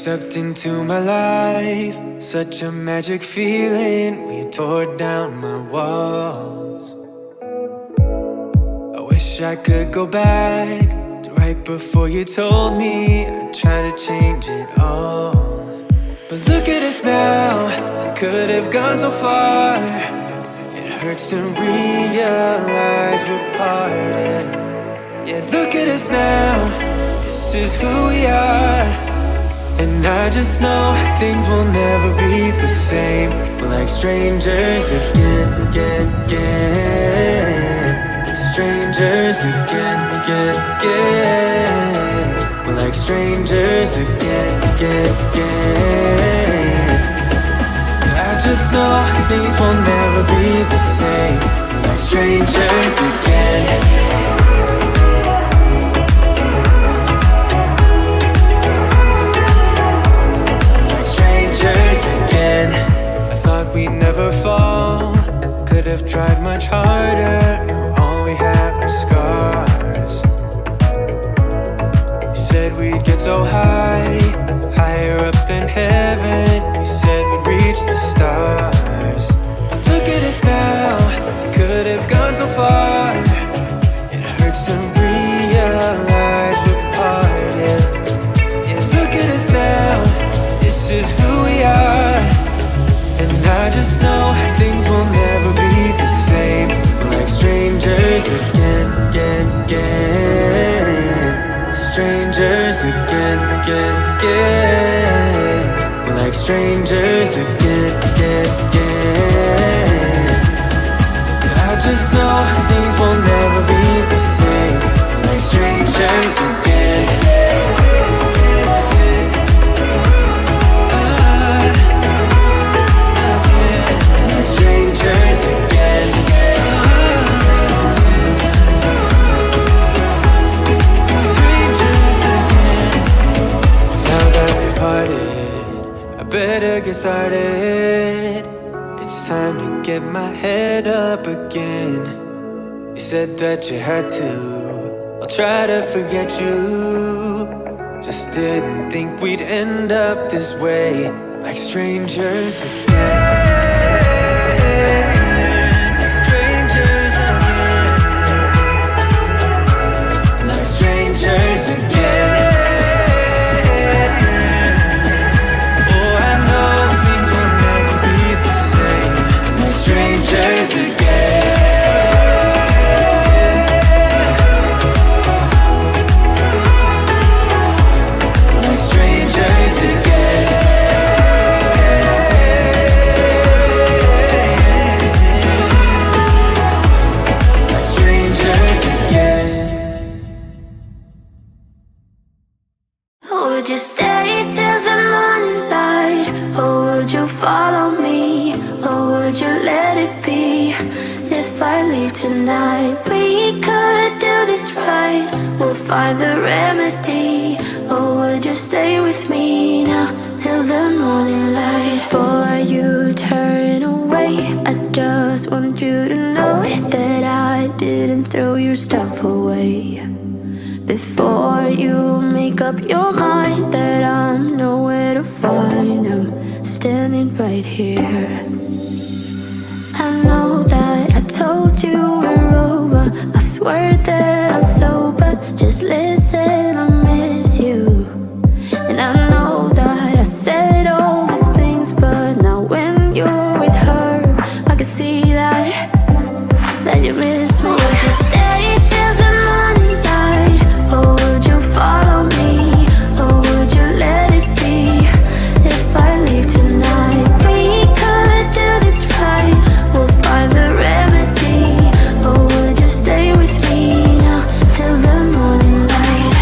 stepped into my life, such a magic feeling when you tore down my walls. I wish I could go back to right before you told me I'd try to change it all. But look at us now, we could have gone so far. It hurts to realize we're parted. Yeah, look at us now, this is who we are. And I just know things will never be the same. We're like strangers again. Strangers again. We're like strangers again. I just know things will never be the same. We're like strangers again. Again, I thought we'd never fall. Could have tried much harder. Now all we have are scars. You said we'd get so high, higher up than heaven. You said we'd reach the stars. But look at us now, could have gone so far. It hurts to realize we're parted. Yeah, look at us now, this is who we are. And I just know things will never be the same. We're like strangers again. Strangers again. We're like strangers again. I just know things will never be the same. We're like strangers again. Strangers again. Strangers again. Now that we parted, I better get started. It's time to get my head up again. You said that you had to, I'll try to forget you. Just didn't think we'd end up this way, like strangers again. Strangers again. Oh, I know things will never be the same. We're strangers again. We're strangers again. We're strangers again. Would you stay till the morning light? Or would you follow me? Or would you let it be? If I leave tonight, we could do this right. We'll find the remedy. Or would you stay with me now till the morning light? Before you turn away, I just want you to know that I didn't throw your stuff away. Before you make up your mind that I'm nowhere to find, I'm standing right here. I know that I told you we're over, I swear that I'm sober. Just listen, I miss you. And I know that I said all these things, but now when you're with her, I can see that you miss me. Would you stay till the morning light? Or would you follow me? Or would you let it be? If I leave tonight, we could do this right. We'll find the remedy. Or would you stay with me now till the morning light?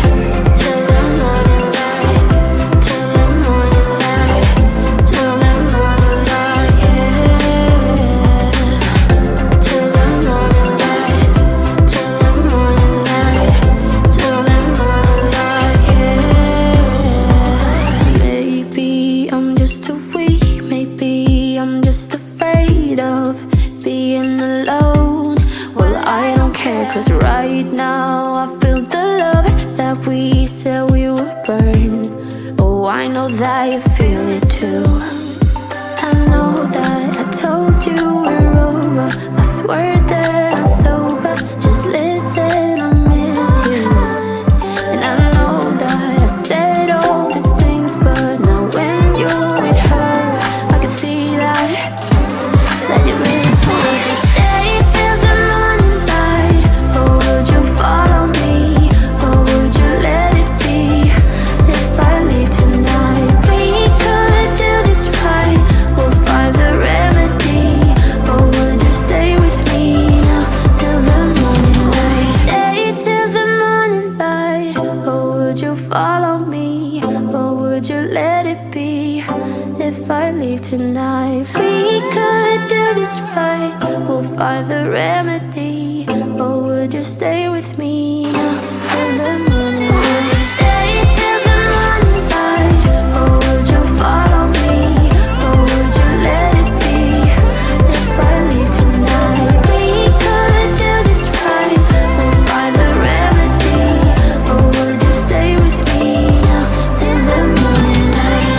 tonight. We could do this right, we'll find the remedy. Or would you stay with me now till the morning? Would you stay till the morning light? Or would you follow me? Or would you let it be if I leave tonight? We could do this right, we'll find the remedy. Or would you stay with me now till the morning light?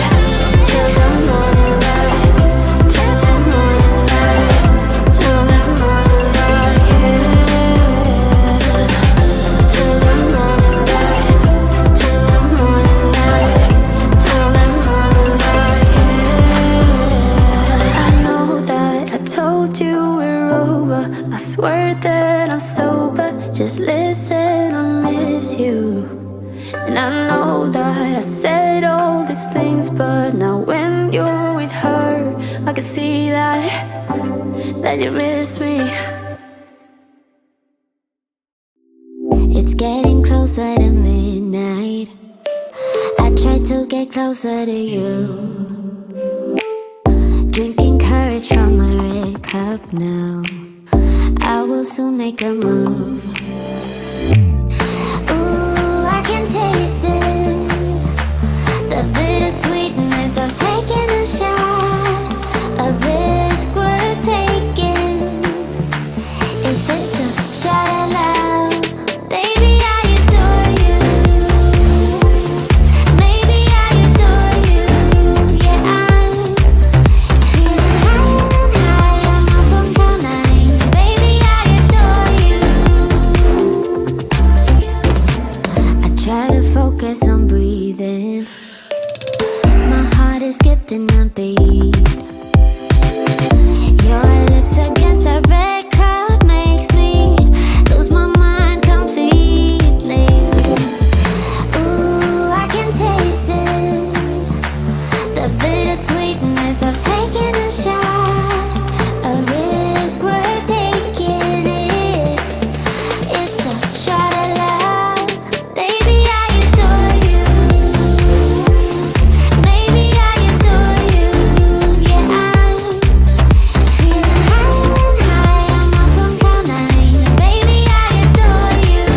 Till the morning light, till the morning light, till the morning light, yeah. Till the morning light, till the morning light, till the morning light, yeah. I know that I told you we're over, I swear that I'm sober. Just listen, I miss you. And I know that I said all these things, but now when you're with her, I can see that you miss me. It's getting closer to midnight. I try to get closer to you, drinking courage from a red cup now. I will soon make a move. Ooh, I can taste it, the bittersweetness of taking a shot, a risk we're taking. If it's a shot at love, baby, I adore you. Maybe I adore you. Yeah, I'm feeling higher than high. I'm up on cloud nine. Baby, I adore you. I try to focus on breathing. My heart is skipping a beat. Your lips against the red cup makes me lose my mind completely. Ooh, I can taste it, the bittersweetness of taking a shot, a risk we're taking it. It's a shot at love, baby, I adore you. Maybe I adore you. Yeah, I'm feeling higher than high. I'm up on cloud nine. Baby, I adore you.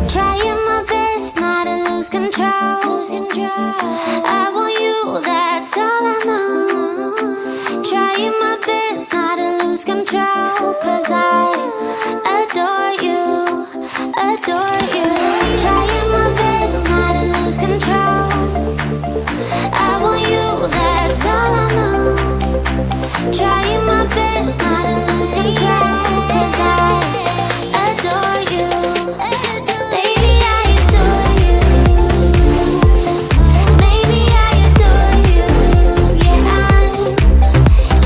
Trying my best not to lose control. I want you, that's all I know. Trying my best not to lose control, 'cause I adore you, adore you. Trying my best not to lose control. I want you, that's all I know. Trying my best not to lose control, 'cause I adore you. Baby, I adore you. Maybe I adore you. Yeah, I'm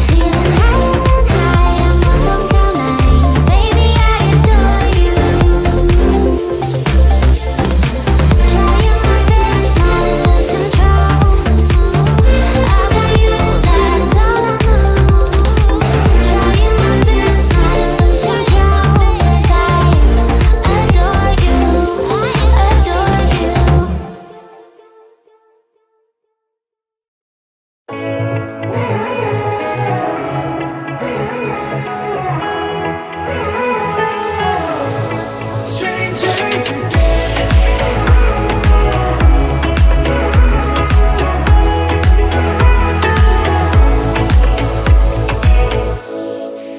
feeling higher than high. I'm up on cloud nine. Baby, I adore you. Trying my best not to lose control. I want you, that's all I know. Trying my best not to lose control, 'cause I adore you, adore you. Strangers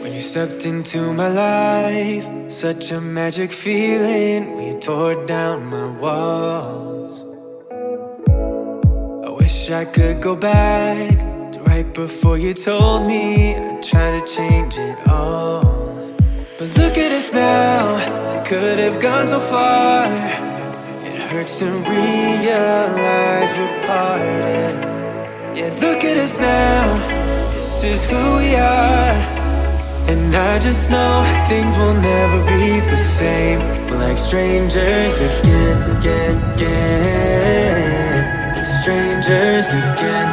when you stepped into my life, such a magic feeling when you tore down my walls. I wish I could go back to right before you told me I'd try to change it all. But look at us now, we could have gone so far. It hurts to realize we're parted. Yeah, look at us now, this is who we are. And I just know things will never be the same. We're like strangers again. strangers again.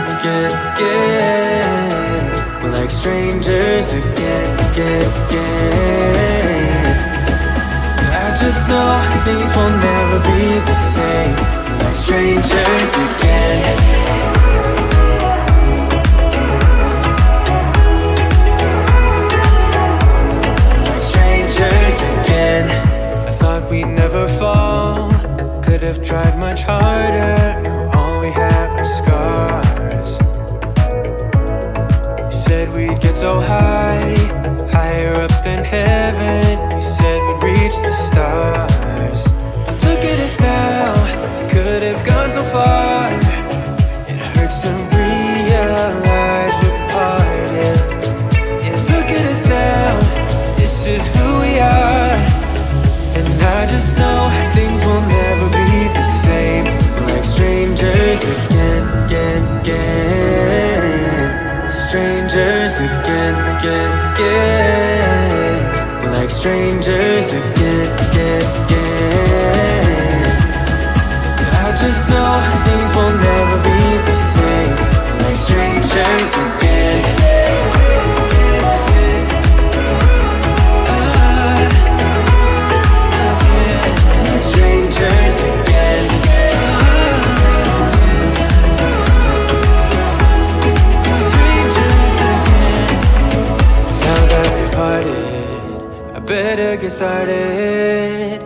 We're like strangers again. I just know things will never be the same. We're like strangers again. I thought we'd never fall. Could have tried much harder. Now all we have are scars. You said we'd get so high, higher up than heaven. You said we'd reach the stars. Look at us now, could have gone so far. It hurts to realize we're parted. Yeah, look at us now, this is who we are. And I just know things will never be the same. We're like strangers again. Strangers again. We're like strangers again. I just know things will never be the same. We're like strangers again. Strangers again. Strangers again. Now that we parted, I better get started.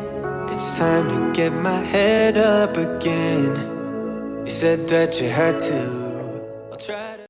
It's time to get my head up again. You said that you had to. I'll try to